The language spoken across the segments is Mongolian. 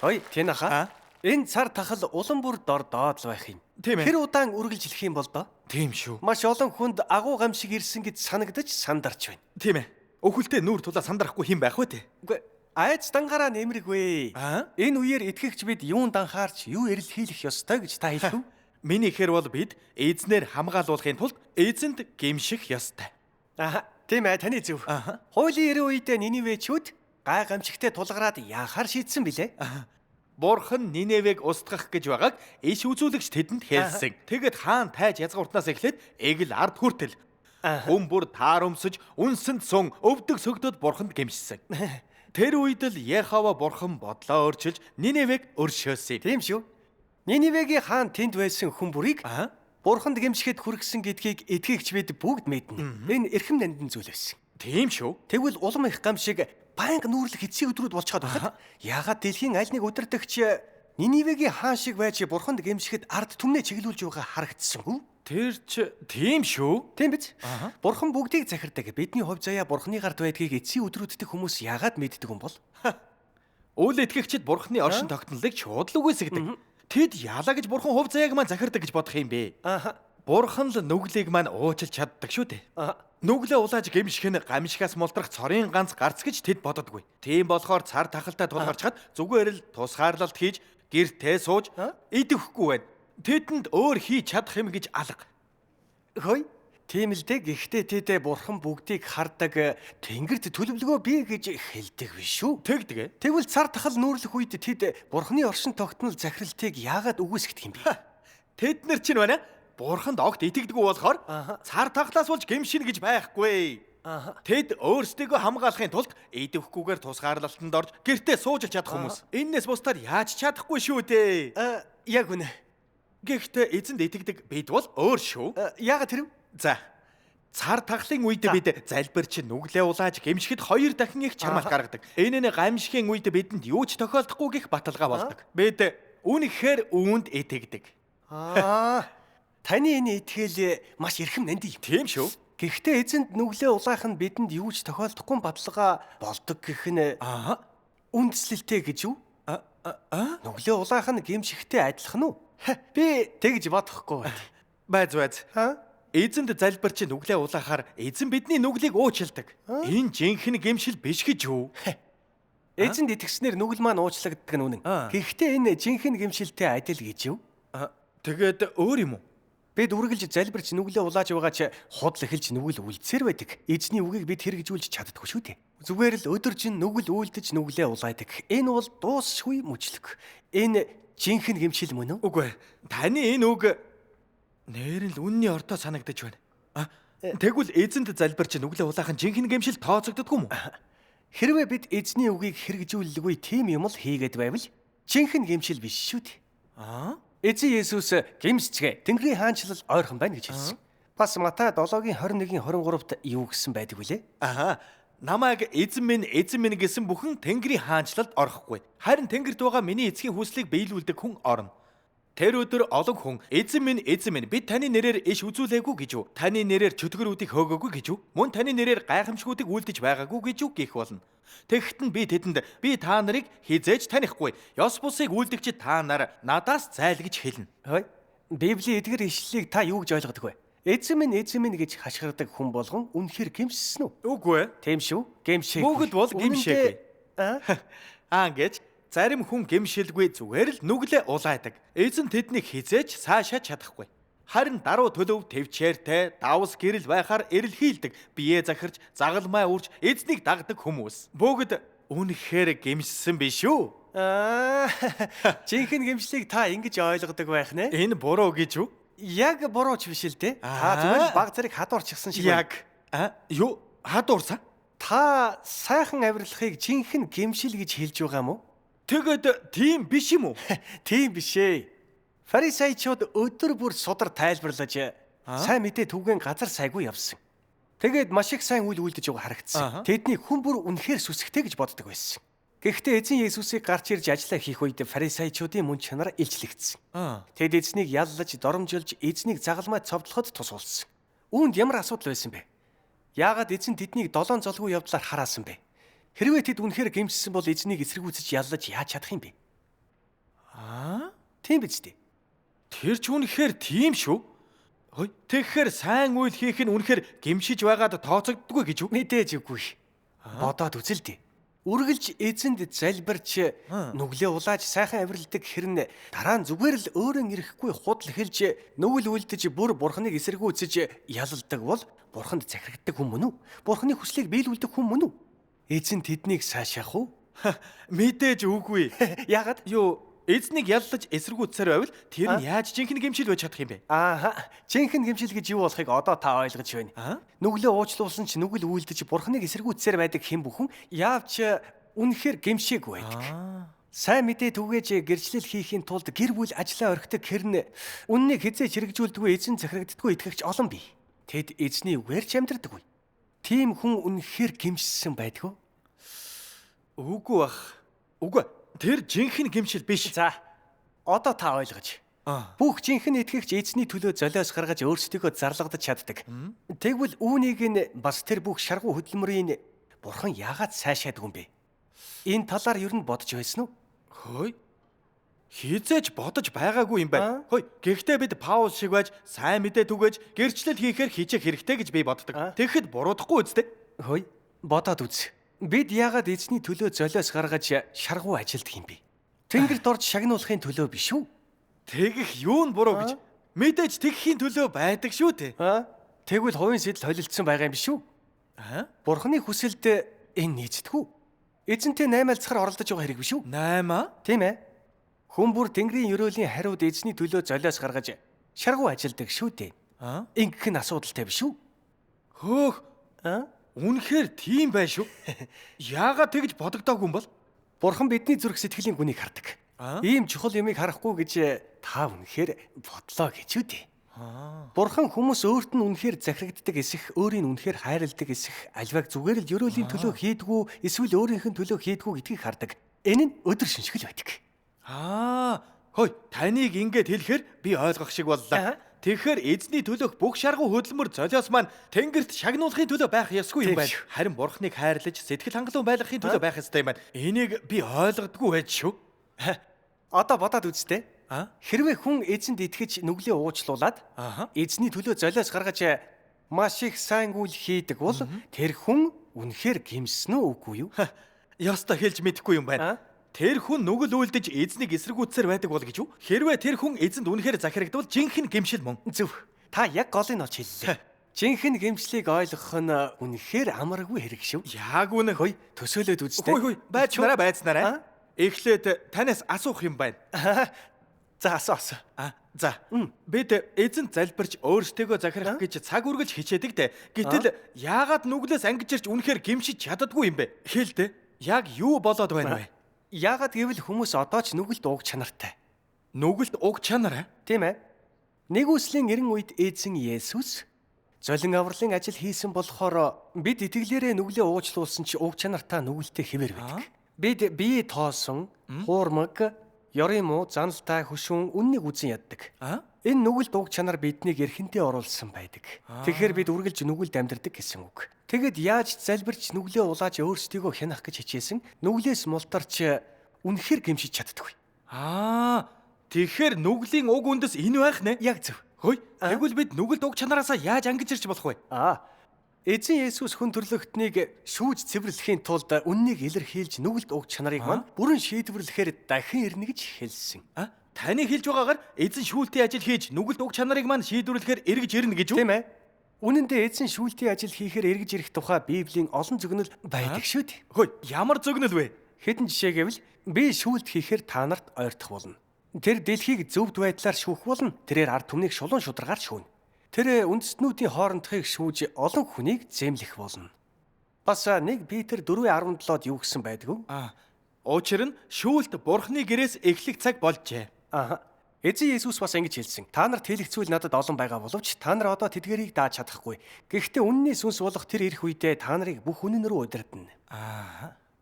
Ой, Тэнаха. Энэ цар тахал улам бүр доод л байх юм. Тийм ээ. Тэр удаан үргэлжлэх юм бол доо. Тийм шүү. Маш олон хүнд агуу гамшиг ирсэн гэж санагдаж сандарч байна. Тийм ээ. Өхөлтэй нүүр тулаа сандрахгүй хэн байх вэ те? Үгүй айц дангаараа нэмэргүй. Энэ үеэр итгэгч бид юунд анхаарч юу эрэл хийх ёстой гэж та хэлв үү? Миний ихэр бол бид эзнэр хамгаалуулахын тулд эзэнд гимших ёстой. Тийм ээ, таны зөв. Хуулийн эрийн үед Ниневечүүд гай гамшигтай тулгараад яахаар шийдсэн билээ? Бурхан Ниневег устгах гэж байгааг иш үзүүлэгч тэдэнд хэлсэн. Тэгэд хаан тайж язгууртнаас эхлээд эгэл ард хүртэл хүн бүр таарамсаж үнсэнд сун өвдөг сөгдөд бурханд гимшсэн. Тэр үед л Яхова бурхан бодлоо өөрчилж Ниневег өршөөсөн. Тийм шүү. Ниневегийн хаан тэнд байсан хүн бүрийг бурханд гимшихэд хүргэсэн гэдгийг итгэгч бид бүгд мэднэ. Энэ эрхэм нандин зүйл байсан. Тийм шүү. Тэгвэл улам их гамшиг байнга нүүрлэх эцсийн өдрүүд болчиход байхад яагаад дэлхийн аль нэг удирдагч Ниневегийн хаан шиг байж бурханд гимшихэд ард түмнээ чиглүүлж байгаа харагдсан үү? Тэр ч тийм шүү. Тийм биз? Бурхан бүгдийг захирдаг. Бидний хувь заяа бурханы гарт байдгийг эцсийн өдрүүддээ хүмүүс яагаад мэддэг юм бол? Үл итгэгчид бурханы оршин тогтнолыг шууд л үгүйсгдэг. Тэд яалаа гэж бурхан хувь заяаг маань захирдаг гэж бодох юм бэ? Бурхан л нүглийг маань уучлж чаддаг шүү дээ. Нүглээ улааж гэмших нь гамшигаас мултрах цорын ганц гарц гэж тэд боддоггүй. Тийм болохоор цар тахалтай тулгарчхад зүгээр л тусгаарлалт хийж гэртээ сууж идэвхгүй байна. Тэдэнд өөр хийж чадах юм гэж алга. Хөөе. Тийм л дээ. Гэхдээ тэд бурхан бүгдийг хардаг, тэнгэрт төлөвлөгөө бий гэж хэлдэг биш үү? Тэгдэг. Тэгвэл цар тахал нүүрлэх үед тэд бурханы оршин тогтнол захиралтыг яагаад үгүйсгдэг юм бэ? Тэд нар чинь байна. Бурханд огт итгэдэггүй болохоор цар тахлаас болж гэмшинэ гэж байхгүй. Тэд өөрсдийгөө хамгаалахын тулд идэвхгүйгээр тусгаарлалтанд орж гэртээ сууж чадах хүмүүс. Эннээс бусдаар яаж чадахгүй шүү дээ. Яг үнэ. Гэхдээ эзэнд итгэдэг бид бол өөр шүү. Яагаад тэр вэ? За. Цар тахлын үед бид залбирч нүглээ улааж гэмшихэд 2 дахин их чармалт гаргадаг. Энэ нь гамшигын үед бидэнд юу ч тохиолдохгүй гэх баталгаа болдог. Бид үнэхээр үүнд итгэдэг. Таны энэ итгэл маш эрхэм нандин юм. Тийм шүү. Гэхдээ эзэнд нүглээ улаах нь бидэнд юу ч тохиолдохгүй баталгаа болдог гэх нь үндслэлтэй гэж юу? Нүглээ улаах нь гэмшигтэй адилхан уу? Би тэгж бодохгүй байна. Байз. Эзэнд залбирч нүглээ улаахаар эзэн бидний нүглийг уучилдаг. Энэ жинхэнэ гэмшил биш гэж юу? Эзэнд итгэснээр нүгэл маань уучлагддаг нь үнэн. Гэхдээ энэ жинхэнэ гэмшилтэй адил гэж юу? Тэгээд өөр юм уу? Бид үргэлж залбирч нүглээ улааж байгаа ч худал эхэлж нүгэл үлдсээр байдаг. Эзний үгийг бид хэрэгжүүлж чаддаггүй шүү дээ. Зүгээр л өдөржин нүгэл үлдэж нүглээ улаадаг. Энэ бол дуусшгүй мөчлөг. Энэ жинхэнэ гэмшил мөн үү? Үгүй. Таны энэ үг нээр л үнний ордоо санагдаж байна. Тэгвэл эзэнд залбирч нүглээ улаах нь жинхэнэ гэмшил тооцогддоггүй юм уу? Хэрвээ бид эзний үгийг хэрэгжүүлэлгүй тийм юм л хийгээд байвал жинхэнэ гэмшил биш шүү дээ. Эзэн Есүс гэмшцгээ Тэнгэрийн хаанчлал ойрхон байна гэж хэлсэн. Бас Матай 7:21-23-т юу гэсэн байдаг вүлээ? Намайг эзэн минь гэсэн бүхэн Тэнгэрийн хаанчлалд орохгүй. Харин Тэнгэрт байгаа миний эцгийн хүслийг биелүүлдэг хүн орно. Тэр өдөр олон хүн эзэн минь бид таны нэрээр иш үзүүлээгүй гэж юу? Таны нэрээр чөтгөрүүдийг хөөгөөгүй гэж юу? Мөн таны нэрээр гайхамшгуудыг үйлдэж байгаагүй гэж юу гэх болно. Тэгэхэд нь би тэдэнд би та нарыг хизээж танихгүй. Ёс бусыг үйлдэгч та нар надаас зайл гэж хэлнэ. Библийн эдгэр ишлэлийг та юу гэж ойлгодог вэ? Эзэн минь гэж хашгирдаг хүн болгон үнэхээр гэмшсэн үү? Үгүй ээ. Тийм шүү. Гэмшээгүй. Бүгд бол гэмшээгүй. Гэж зарим хүн гэмшилгүй зүгээр л нүглээ улаадаг. Эзэн тэднийг хизээж цаашаа чадахгүй. Харин даруй төлөв төвчээртэй давс гэрэл байхаар эрэлхийлдэг. Бие захирч загалмай үрж эзнийг дагдаг хүмүүс. Бүгд үнэхээр гэмшсэн биш үү? Жинхэнэ гэмшлийг та ингэж ойлгодог байх нэ? Энэ буруу гэж юу? Яг буруу ч биш л дээ. Та зүгээр баг зэрэг хадуурчихсан шиг байна. Юу? Хадуурсан? Та сайхан авирлахыг жинхэнэ гэмшил гэж хэлж байгаа юм уу? Тэгэд тийм биш юм уу? Тийм биш ээ. Фарисеучуд өдөр бүр судар тайлбарлаж сайн мэдээ түгэн газар сайгүй явсан. Тэгээд маш их сайн үйл үйлдэж байгаа харагдсан. Тэдний хүн бүр үнэхээр сүсгтэй гэж боддог байсан. Гэхдээ эзэн Есүсийг гарч ирж ажиллаа хийх үед фарисеучуудын мөн чанар илчлэгдсэн. Тэд эзнийг яллаж, доромжилж, эзнийг загалмай цовдлоход тус болсон. Үүнд ямар асуудал байсан бэ? Яагаад эзэн тэднийг 7 золгүй явдлаар хараасан бэ? Хэрвээ тэд үнэхээр гэмшсэн бол эзнийг эсэргүүцэж яллаж яаж чадах юм бэ? Аа? Тийм биз дээ. Тэр ч үнэхээр тийм шүү. Хөөе. Тэгэхээр сайн үйл хийх нь үнэхээр гимшиж байгаад тооцогддгүй гэж үү? Мэдээж үгүй. Бодоод үзэлдээ. Үргэлж эзэнд залбирч нүглээ улааж сайхан авиралдаг хэрнээ дараа нь зүгээр л өөрөө ирэхгүй худал хэлж нүгэл үлдэж бүр бурхныг эсэргүүцэж ялалдаг бол бурханд захирагддаг хүн мөн үү? Бурхны хүслийг биелүүлдэг хүн мөн үү? Эзэн тэднийг сайшаах уу? Мэдээж үгүй. Яагаад? Юу, эзнийг яллаж эсэргүүцсээр байвал тэр нь яаж жинхэнэ гимшил байж чадах юм бэ? Ааха. Жинхэнэ гимшил гэж юу болохыг одоо та ойлгож байна. Нүглээ уучлуулсан ч нүгэл үйлдэж бурхныг эсэргүүцсээр байдаг хэн бүхэн яавч үнэхээр гимшээгүй байдаг. Сайн мэдээ түгээж гэрчлэл хийхийн тулд гэр бүл ажлаа орхидог хэрнээ үннийг хизээж хэрэгжүүлдэггүй эзэн захирагддаггүй итгэгч олон бий. Тэд эзний үгээр ч амьдрдаггүй. Тийм хүн үнэхээр гимшсэн байдгүй. Үгүй бах. Үгүй. Тэр жинхэнэ гимшил биш. За. Одоо та ойлгож. Бүх жинхэнэ итгэгч эзний төлөө золиос гаргаж өөрсдийгөө зарлагдаж чаддаг. Тэгвэл үүнийг нь бас тэр бүх шаргуу хөдөлмөрийн бурхан яагаад сайшаадаг юм бэ? Энэ талаар юу н бодож байсан уу? Хөөе. Хизээж бодож байгаагүй юм байна. Хөөе. Гэхдээ бид Паул шиг байж сайн мэдээ түгэж гэрчлэл хийхээр хичээх хэрэгтэй гэж би боддог. Тэгэхэд буруудахгүй үстэй. Хөөе. Бодоод үз. Бид яагаад эзний төлөө золиос гаргаж шаргуу ажилддаг юм бэ? Тэнгэрт орж шагнуулахын төлөө биш үү? Тэгэх юу нь буруу гэж? Мэдээж тэгхийн төлөө байдаг шүү те. Тэгвэл хувийн сэтэл холилдсон байгаа юм биш үү? Бурхны хүсэлд энэ нийцдэггүй. Эзэнтэй наймаалцахаар оролдож байгаа хэрэг биш үү? Наймаа? Тийм ээ. Хүн бүр Тэнгэрийн ёроолийн хариуд эзний төлөө золиос гаргаж шаргуу ажилддаг шүү дээ. Ингэх нь асуудалтай биш үү? Хөөх. Үнэхээр тийм бай шүү. Яагаад тэгж бодогдоогүй юм бол? Бурхан бидний зүрх сэтгэлийн гүнийг хардаг. Ийм чухал юмыг харахгүй гэж та үнэхээр бодлоо гэж үү дээ. Бурхан хүмүүс өөрт нь үнэхээр захирагддаг эсэх, өөрийг үнэхээр хайрладаг эсэх, альваг зүгээр л ёроолийн төлөө хийдгүү, эсвэл өөрийнх нь төлөө хийдгүү гэдгийг хардаг. Энэ нь өдөр шинжгэл байдаг. Хөөе, таныг ингэж хэлэхээр би ойлгох шиг боллоо. Тэгэхээр эзний төлөөх бүх шаргуу хөдөлмөр золиос маань тэнгэрт шагнуулахын төлөө байх ёсгүй юм байна. Харин бурхныг хайрлаж сэтгэл хангалуун байлгахын төлөө байх ёстой юм байна. Энийг би ойлгодгүй байж шүү. Одоо бодоод үзтээ. Хэрвээ хүн эзэнд итгэж нүглээ уучлуулад эзний төлөө золиос гаргаж маш их сайн үйл хийдэг бол тэр хүн үнэхээр гимсэн үү үгүй юу? Яста хэлж мэдэхгүй юм байна. Тэр хүн нүгэл үлдэж эзнийг эсэргүүцсээр байдаг бол гэж үү? Хэрвээ тэр хүн эзэнд үнэхээр захирагдвал жинхэнэ гимшил мөн. Зөв. Та яг голыг олж хэллээ. Жинхэнэ гимшлийг ойлгох нь үнэхээр амаргүй хэрэг шүү. Яг үнэ. Хөөе, төсөөлөд үзтээ. Хөөе, байцнараа. Эхлээд танаас асуух юм байна. За асуу. За. Бид эзэнт залбирч өөрсдийгөө захирах гэж цаг үргэлж хичээдэг дээ. Гэтэл яагаад нүглээс ангиж ирж үнэхээр гимшиж чаддаггүй юм бэ? Хэлдэ. Яг юу болоод байна вэ? Яагаад гэвэл хүмүүс одоо ч нүгэлт уг чанартай. Нүгэлт уг чанар? Тийм ээ. Нэг үслийн 90 үед эзэн Есүс золин авралын ажил хийсэн болохоор бид итгэлээрээ нүглээ уучлуулсан ч уг чанартай нүгэлтэй хэвээр байдаг. Бид бие тоосон, хуурмаг, ёрын муу, заналтай, хөшүүн үннийг үзэн яддаг. Энэ нүгэлт уг чанар биднийг эрхэнтэй оруулсан байдаг. Тэгэхээр бид үргэлж нүгэлд амьдрдаг гэсэн үг. Тэгэд яаж залбирч нүглээ улааж өөрсдийгөө хянах гэж хичээсэн нүглээс мултарч үнэхээр гимшиж чаддаггүй. Тэгэхээр нүглийн уг үндэс энэ байх нэ? Яг зөв. Хөөе. Тэгвэл бид нүгэлт уг чанараасаа яаж ангиж ирж болох вэ? Эзэн Есүс хүн төрлөختнийг шүүж цэвэрлэхийн тулд үннийг илэрхийлж нүгэлт уг чанарыг мань бүрэн шийдвэрлэхээр дахин ирнэ гэж хэлсэн. Таны хэлж байгаагаар эзэн шүүлтийн ажил хийж нүгэлт уг чанарыг мань шийдвэрлэхээр эргэж ирнэ гэж үү? Тийм ээ. Үнэн дээр эзэн шүүлтийн ажил хийхээр эргэж ирэх тухай Библийн олон зөгнөл байдаг шүү дээ. Хөөе, ямар зөгнөл вэ? Хэдэн жишээ гэвэл би шүүлт хийхээр та нарт ойртох болно. Тэр дэлхийг зөвхт байдлаар шүүх болно. Тэрээр ард түмнийг шулуун шударгаар шүүнэ. Тэр үндэстнүүдийн хоорондохыг шүүж олон хүнийг зэмлэх болно. Бас 1 Петр 4:17-д юу гэсэн байдгүй? Учир нь шүүлт бурхны гэрээс эхлэх цаг болжээ. Эзэн Есүс бас ингэж хэлсэн. Та нарт хэлэгцүүл надад олон байгаа боловч та нар одоо тэдгэрийг дааж чадахгүй. Гэхдээ үнний сүнс болох тэр ирэх үедээ та нарыг бүх үнэн рүү удирдна.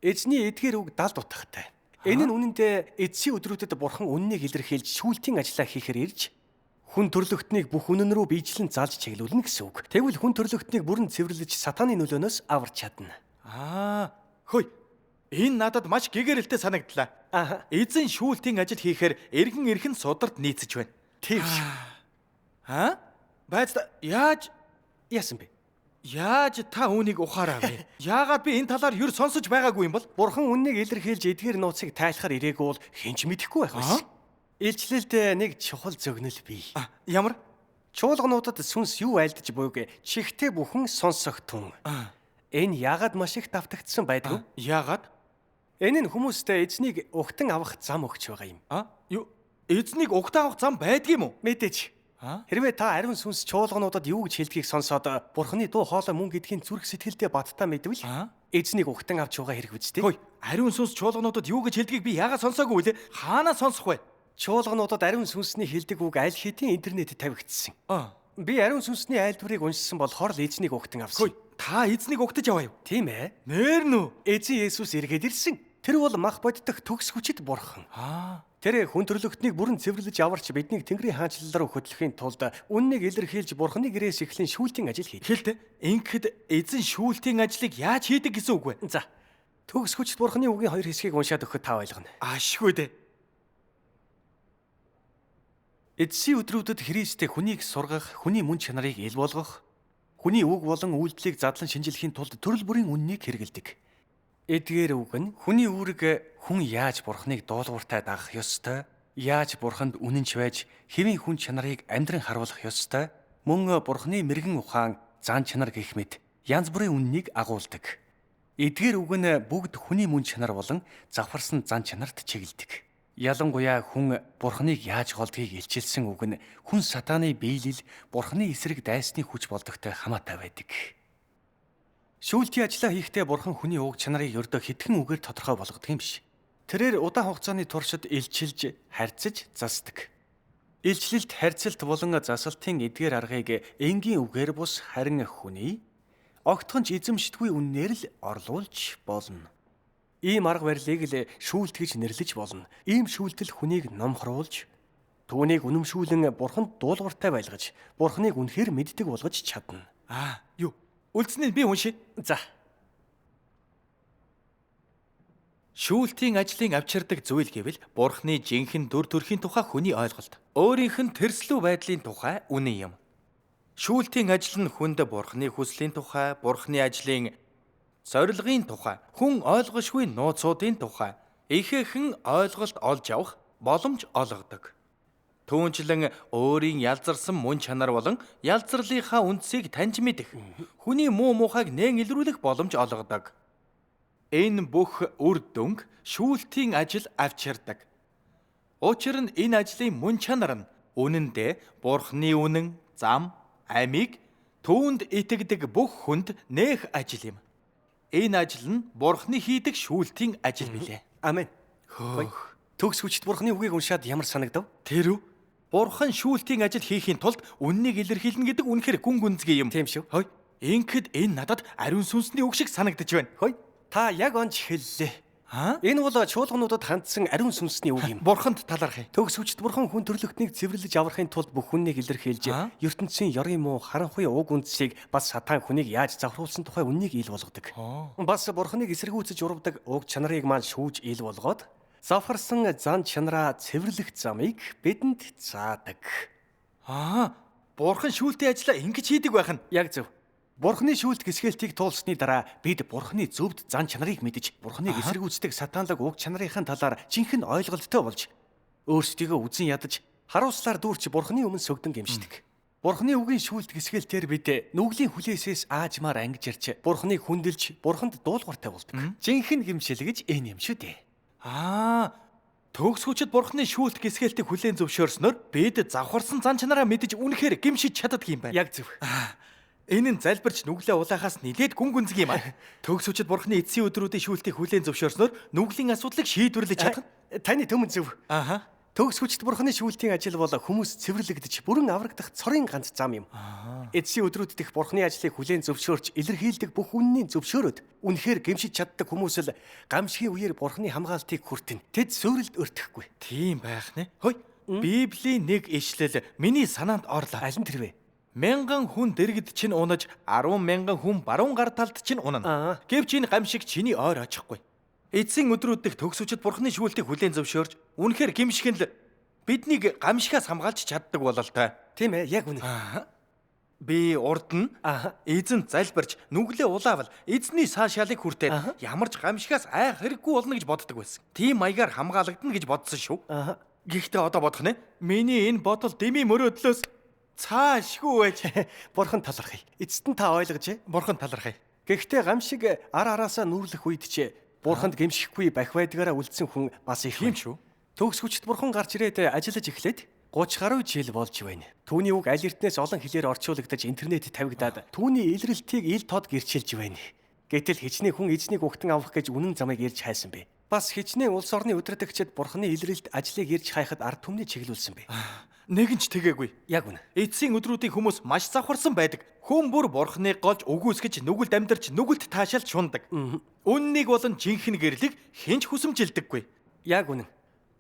Эзний эдгээр үг далд утгатай. Энэ нь үнэндээ эцсийн өдрүүдэд бурхан үннийг илэрхийлж шүүлтийн ажиллаа хийхээр ирж хүн төрлөختнийг бүх үнэн рүү биечлэн залж чиглүүлнэ гэсэн үг. Тэгвэл хүн төрлөختнийг бүрэн цэвэрлэж сатааны нөлөөнөөс аварч чадна. Хөөе. Энэ надад маш гэгэрэлтэй санагдлаа. Аха. Эзэн шүүлтийн ажил хийхээр эргэн сударт нийцэж байна. Тийм шүү. Байж яаж Яасан бэ? та үүнийг ухаараа вэ? Яагаад би энэ талаар юр сонсож байгаагүй юм бол? Бурхан үннийг илэрхийлж эдгээр нууцыг тайлахаар ирээгүй бол хинч мэдэхгүй байх байсан. Илчлэлд нэг чухал зөгнөл бий. Ямар? Чуулгануудад сүнс юу айлдаж буйг чихтэй бүхэн сонсогтун. Энэ яагаад маш их давтагдсан байдаг вэ? Яагаад? Энэ нь хүмүүстээ эзнийг угтан авах зам өгч байгаа юм. Юу? Эзнийг угтан авах зам байдгийм үү? Мэдээж. Хэрвээ та ариун сүнс чуулгануудад юу гэж хэлдгийг сонсоод Бурханы дуу хоолой мөн гэдгийг зүрх сэтгэлдээ баттаа мэдвэл эзнийг угтан авч байгаа хэрэг үстэй. Хөөе, ариун сүнс чуулгануудад юу гэж хэлдгийг би яагаад сонсоогүй вэ? Хаанаа сонсох вэ? Чуулгануудад ариун сүнсний хэлдэг үг аль хэдийн интернетэд тавигдсан. Би ариун сүнсний айлдварыг уншсан болохоор л эзнийг угтан авсан. Хөөе, та эзнийг угтаж аваа юу? Тийм ээ. Нээр нү? Эзэн Есүс эргээд ирсэн. Тэр бол мах боддох төгс хүчит бурхан. Тэр хүн төрлөختнийг бүрэн цэвэрлэж аварч биднийг Тэнгэрийн хаанчлал руу хөтлөхийн тулд үннийг илэрхийлж Бурханы гэрээс эхлэн шүүлтийн ажил хийдэг. Хэлтэй. Ингэхэд эзэн шүүлтийн ажлыг яаж хийдэг гэсэн үг вэ? За. Төгс хүчит Бурханы үгийн хоёр хэсгийг уншаад өгөхөд та ойлгоно. Ашгүй дээ. Эдсийн өдрүүдэд Христтэй хүнийг сургах, хүний мөн чанарыг ил болгох, хүний үг болон үйлдэлийг задлан шинжилэхийн тулд төрөл бүрийн үннийг хэрэгэлдэг. Эдгээр үг нь хүний үүрэг хүн яаж Бурханыг дуулууртай дагах ёстой, яаж Бурханд үнэнч байж хэвийн хүн чанарыг амьдран харуулах ёстой, мөн Бурханы мэрэгэн ухаан, зан чанар гэх мэт янз бүрийн үннийг агуулдаг. Эдгээр үг нь бүгд хүний мөн чанар болон завхарсан зан чанарт чиглэдэг. Ялангуяа хүн Бурханыг яаж голдгийг илчилсэн үг нь хүн сатааны биелэл, Бурханы эсрэг дайсны хүч болдогтой хамаатай байдаг. Шүүлтийн ажлаа хийхдээ Бурхан хүний уг чанарыг ердөө хитгэн үгээр тодорхой болгодог юм биш. Тэрээр удаан хугацааны туршид илчилж, харьцаж, засдаг. Илчлэлт, харьцалт болон засалтын эдгээр аргыг энгийн үгээр бус харин хүний огтхонч эзэмшдэггүй үннээр л орлуулж болно. Ийм арга барилыг л шүүлт гэж нэрлэж болно. Ийм шүүлтэл хүнийг номхруулж, түүнийг үнэмшүүлэн Бурханд дуулууртай байлгаж, Бурханыг үнэхээр мэддэг болгож чадна. Юу? Үлдсэнийг би уншия. За. Шүүлтийн ажлын авчирдаг зүйл гэвэл Бурхны жинхэнэ дүр төрхийн тухай хүний ойлголт. Өөрийнх нь тэрслүү байдлын тухай үнэн юм. Шүүлтийн ажил нь хүнд Бурхны хүслийн тухай, Бурхны ажлын зорилгын тухай, хүн ойлгошгүй нууцуудын тухай ихээхэн ойлголт олж авах боломж олгодог. Түүнчлэн өөрийн ялзарсан мөн чанар болон ялзарлынхаа үндсийг таньж мэдэх, хүний муу муухайг нээн илрүүлэх боломж олгодог. Энэ бүх үр дүнг шүүлтийн ажил авчирдаг. Учир нь энэ ажлын мөн чанар нь үнэндээ Бурхны үнэн, зам, амийг түүнд итгэдэг бүх хүнд нээх ажил юм. Энэ ажил нь Бурхны хийдэг шүүлтийн ажил билээ. Амен. Төгс хүчит Бурхны үгийг уншаад ямар санагдав? Тэр үү? Бурхан шүүлтийн ажил хийхийн тулд үннийг илэрхийлнэ гэдэг үнэхээр гүн гүнзгий юм. Тийм шүү. Хөөе. Ингэхэд энэ надад ариун сүнсний үг шиг санагдаж байна. Хөөе. Та яг онч хэллээ. Энэ бол чуулгануудад хандсан ариун сүнсний үг юм. Бурханд талархъя. Төгс хүчит Бурхан хүн төрлөختнийг цэвэрлэж аврахын тулд бүх хүннийг илэрхийлж, ертөнцийн ёрын муу, харанхуй уг үндсийг бас сатан хүнийг яаж завхруулсан тухай үннийг ил болгодог. Бас Бурханыг эсэргүүцэж урвдаг уг чанарыг маань шүүж ил болгоод завхарсан зан чанараа цэвэрлэх замыг бидэнд заадаг. Бурхан шүүлтийн ажлаа ингэж хийдэг байх нь. Яг зөв. Бурханы шүүлт гисгэлтийг туулсны дараа бид Бурханы зөвд зан чанарыг мэдж, Бурханыг эсэргүүцдэг сатанлаг уг чанарын талаар жинхэнэ ойлголттой болж, өөрсдийгөө үзен ядаж, харуулслаар дүүрч Бурханы өмнө сөгдөн гэмшдэг. Бурханы үгийн шүүлт гисгэлтээр бид нүглийн хүлээсээс аажмаар ангиж ирж, Бурханыг хүндэлж, Бурханд дуулууртай болдог. Жинхэнэ гэмшил гэж энэ юм шүү дээ. Төгс хүчит Бурханы шүүлт гисгэлтийг хүлээн зөвшөөрснөөр бид завхарсан зан чанараа мэдж үнэхээр гэмшиж чаддаг юм байна. Яг зөв. Энэ нь залбирч нүглээ улаахаас нилээд гүн гүнзгий юм. Төгс хүчит Бурханы эцсийн өдрүүдийн шүүлтийг хүлээн зөвшөөрснөөр нүглийн асуудлыг шийдвэрлэж чадах. Таны төмөн зөв. Төгс хүчит Бурханы шүүлтийн ажил бол хүмүүс цэвэрлэгдэж бүрэн аврагдах цорын ганц зам юм. Эцсийн өдрүүд дэх Бурханы ажлыг хүлээн зөвшөөрч илэрхийлдэг бүх үннийг зөвшөөрөөд үнэхээр гэмшиж чаддаг хүмүүс л гамшигын үеэр Бурханы хамгаалтыг хүртэн. Тэд сөөрөлд өртөхгүй. Тийм байх нэ. Хөөе. Библийн нэг ишлэл миний санаанд орлоо. Аль нь тэр вэ? 1000 хүн дэргэд чинь унаж 10,000 хүн баруун гар талд чинь унана. Гэвч энэ гамшиг чиний ойр очихгүй. Эцсийн өдрүүд дэх төгсөвчд Бурхны шүүлтийг хүлээн зөвшөөрж, үнэхээр гимшигэн л биднийг гамшигаас хамгаалж чаддаг бололтой. Тийм ээ, яг үнэ. Би урд нь эзэн залбирч нүглээ улаавал эзний саашаалыг хүртээд ямарч гамшигаас айх хэрэггүй болно гэж боддог байсан. Тийм маягаар хамгаалагдана гэж бодсон шүү. Гэхдээ одоо бодох нэ. Миний энэ бодол дэмий мөрөөдлөөс цаашгүй байж. Бурхан талархъя. Эцэст нь та ойлгож. Бурхан талархъя. Гэхдээ гамшиг араасаа нүүрлэх үед ч Бурханд гэмшихгүй бах байдгаараа үлдсэн хүн бас их юм шүү. Төгс хүчит Бурхан гарч ирээд ажиллаж эхлээд 30 гаруй жил болж байна. Түүний үг аль эртнээс олон хэлээр орчуулагдаж интернетэд тавигдаад түүний илрэлтийг ил тод гэрчилж байна. Гэтэл хичнээн хүн эзнийг угтан авах гэж үнэн замыг ирж хайсан бэ. Бас хичнээн улс орны удирдагчид Бурханы илрэлт ажлыг ирж хайхад ард түмний чиглүүлсэн бэ. Нэгэн ч тэгээгүй. Яг үнэ. Эцсийн өдрүүдийн хүмүүс маш завхарсан байдаг. Хүн бүр Бурхныг голж үгүйсгэж нүгэлд амьдарч нүгэлт таашаалж шундаг. Үннийг болон жинхэнэ гэрлийг хинч хүсэмжилдэггүй. Яг үнэ.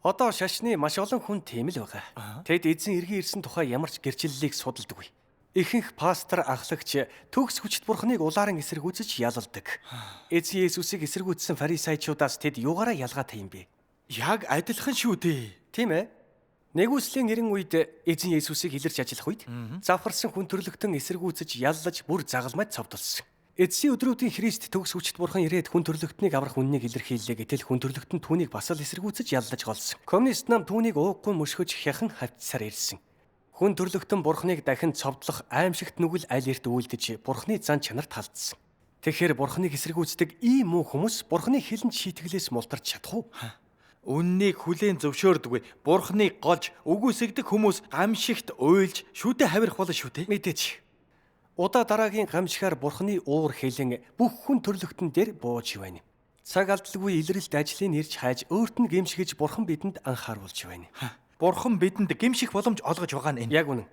Одоо шашны маш олон хүн тийм л байгаа. Тэд эзэн иргэн ирсэн тухай ямар ч гэрчлэлийг судалдаггүй. Ихэнх пастор ахлагч төгс хүчит Бурхныг улаан эсэргүүцэж ялалдаг. Эзэн Есүсийг эсэргүүцсэн фарисеучудаас тэд юугаараа ялгаатай юм бэ? Яг адилхан шүү дээ. Тийм ээ. Нэгүслийн нэрэн үед эзэн Есүсийг илэрч ажиллах үед завхарсан хүн төрлөختөн эсэргүүцэж яллаж бүр загалмайд цовдлсон. Эцсийн өдрүүдийн Христ төгс хүчит Бурхан ирээд хүн төрлөختнийг аврах үннийг илэрхийллээ гэтэл хүн төрлөختөнд түүнийг бас л эсэргүүцэж яллаж голсон. Коммунист нам түүнийг ууггүй мөшгөж хяхан хавцсаар ирсэн. Хүн төрлөختөн Бурханыг дахин цовдлох аимшигт нүгэл аль эрт үйлдэж Бурханы зан чанарт халдсан. Тэгэхээр Бурханыг эсэргүүцдэг ийм муу хүмүүс Бурханы хилэн шийтгэлээс мултарч чадах уу? Үннийг хүлээн зөвшөөрдөггүй. Бурхныг голж үгүйсгдэг хүмүүс гамшигт уйлж шүдэ хавирах болно шүү дээ. Мэдээч. Удаа дараагийн гамшихаар Бурханы уур хилэн бүх хүн төрлөختөн дээр бууж байна. Цаг алдалгүй илрэлт ажлыг ирж хайж өөрт нь гэмшигэж Бурхан бидэнд анхааруулж байна. Бурхан бидэнд гэмших боломж олгож байгаа нь энэ. Яг үнэн.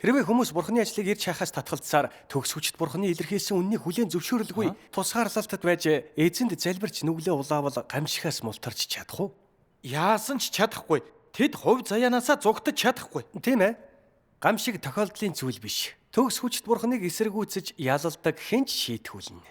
Хэрвээ хүмүүс Бурханы ажлыг ирж хайхаас татгалзсаар төгс хүчит Бурханы илэрхийлсэн үннийг хүлээн зөвшөөрөлгүй тусгаарлалтад байж эзэнд залбирч нүглээ улаавал гамшихаас мултарч чадах уу? Яасан ч чадахгүй. Тэд хувь заяанаасаа зугтаж чадахгүй. Тийм ээ. Гамшиг тохиолдлын зүйл биш. Төгс хүчит Бурханыг эсэргүүцэж ялалдаг хэн ч шийтгүүлнэ.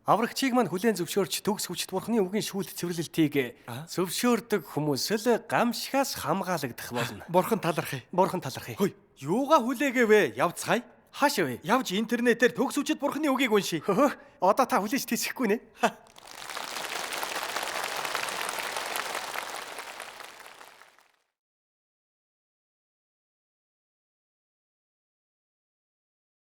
Аврагчийг мань хүлээн зөвшөөрч төгс хүчит Бурханы үгийн шүүлт цэвэрлэлтийг зөвшөөрдөг хүмүүс л гамшигаас хамгаалагдах болно. Бурхан талархъя. Бурхан талархъя. Хөөе, юугаа хүлээгээвэ? Явцгаая. Хаашаа вэ? Явж интернетээр төгс хүчит Бурханы үгийг уншия. Одоо та хүлээж тийсэхгүй нэ?